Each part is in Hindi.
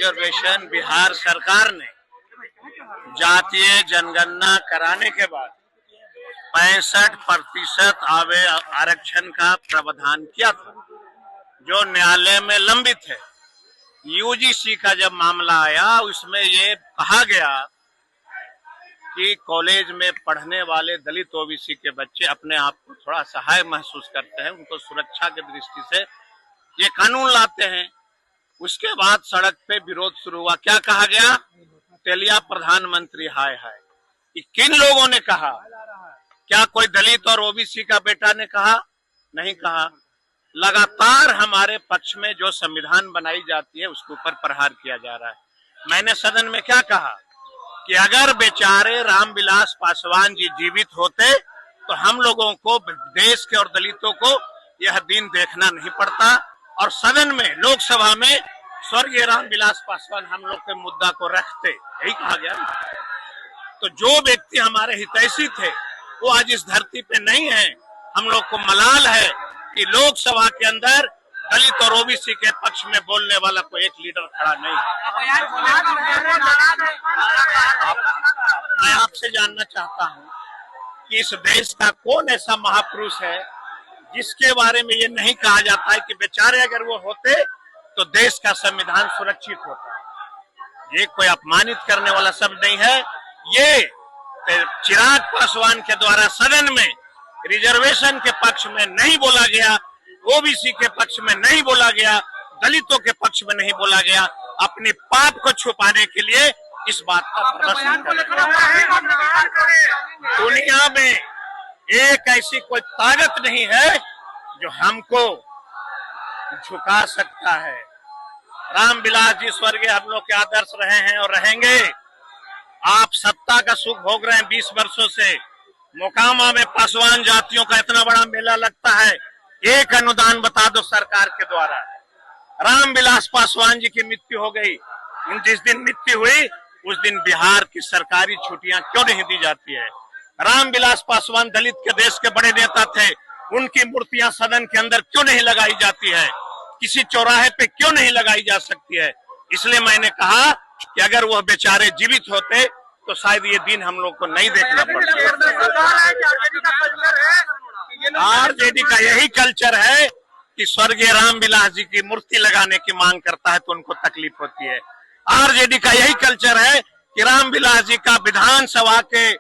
रिजर्वेशन बिहार सरकार ने जातीय जनगणना कराने के बाद 65% आरक्षण का प्रावधान किया था, जो न्यायालय में लंबित है। यूजीसी का जब मामला आया, उसमें ये कहा गया कि कॉलेज में पढ़ने वाले दलित ओबीसी के बच्चे अपने आप को थोड़ा असहाय महसूस करते हैं, उनको सुरक्षा की दृष्टि से ये कानून लाते हैं। उसके बाद सड़क पे विरोध शुरू हुआ। क्या कहा गया? तेलिया प्रधानमंत्री हाय हाय। किन लोगों ने कहा? क्या कोई दलित और ओबीसी का बेटा ने कहा? नहीं कहा। लगातार हमारे पक्ष में जो संविधान बनाई जाती है उसके ऊपर प्रहार किया जा रहा है। मैंने सदन में क्या कहा कि अगर बेचारे रामविलास पासवान जी जीवित होते तो हम लोगों को, देश के और दलितों को यह दिन देखना नहीं पड़ता। और सदन में, लोकसभा में स्वर्गीय रामविलास पासवान हम लोग के मुद्दा को रखते, यही कहा गया। तो जो व्यक्ति हमारे हितैषी थे वो आज इस धरती पे नहीं है। हम लोग को मलाल है कि लोकसभा के अंदर दलित और ओबीसी के पक्ष में बोलने वाला कोई एक लीडर खड़ा नहीं है। मैं आपसे जानना चाहता हूं कि इस देश का कौन ऐसा महापुरुष है जिसके बारे में ये नहीं कहा जाता है कि बेचारे अगर वो होते तो देश का संविधान सुरक्षित होता। ये कोई अपमानित करने वाला शब्द नहीं है। ये चिराग पासवान के द्वारा सदन में रिजर्वेशन के पक्ष में नहीं बोला गया, ओबीसी के पक्ष में नहीं बोला गया, दलितों के पक्ष में नहीं बोला गया। अपने पाप को छुपाने के लिए इस बात का प्रदर्शन दुनिया में एक ऐसी कोई ताकत नहीं है जो हमको झुका सकता है। रामविलास जी स्वर्गीय हम लोग के आदर्श रहे हैं और रहेंगे। आप सत्ता का सुख भोग रहे हैं 20 वर्षों से। मोकामा में पासवान जातियों का इतना बड़ा मेला लगता है, एक अनुदान बता दो सरकार के द्वारा। रामविलास पासवान जी की मृत्यु हो गई, जिस दिन मृत्यु हुई उस दिन बिहार की सरकारी छुट्टियां क्यों नहीं दी जाती है? रामविलास पासवान दलित के देश के बड़े नेता थे, उनकी मूर्तियां सदन के अंदर क्यों नहीं लगाई जाती है? किसी चौराहे पे क्यों नहीं लगाई जा सकती है? इसलिए मैंने कहा कि अगर वह बेचारे जीवित होते तो शायद ये दिन हम लोग को नहीं देखना पड़ता। आरजेडी का यही कल्चर है कि स्वर्गीय रामविलास जी की मूर्ति लगाने की मांग करता है तो उनको तकलीफ होती है। आरजेडी का यही कल्चर है कि रामविलास जी का विधानसभा के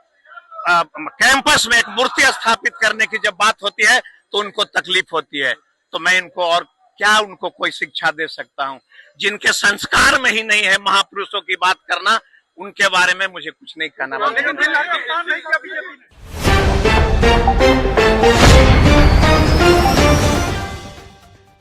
कैंपस में एक मूर्ति स्थापित करने की जब बात होती है तो उनको तकलीफ होती है। तो मैं इनको और क्या उनको कोई शिक्षा दे सकता हूं? जिनके संस्कार में ही नहीं है महापुरुषों की बात करना, उनके बारे में मुझे कुछ नहीं कहना।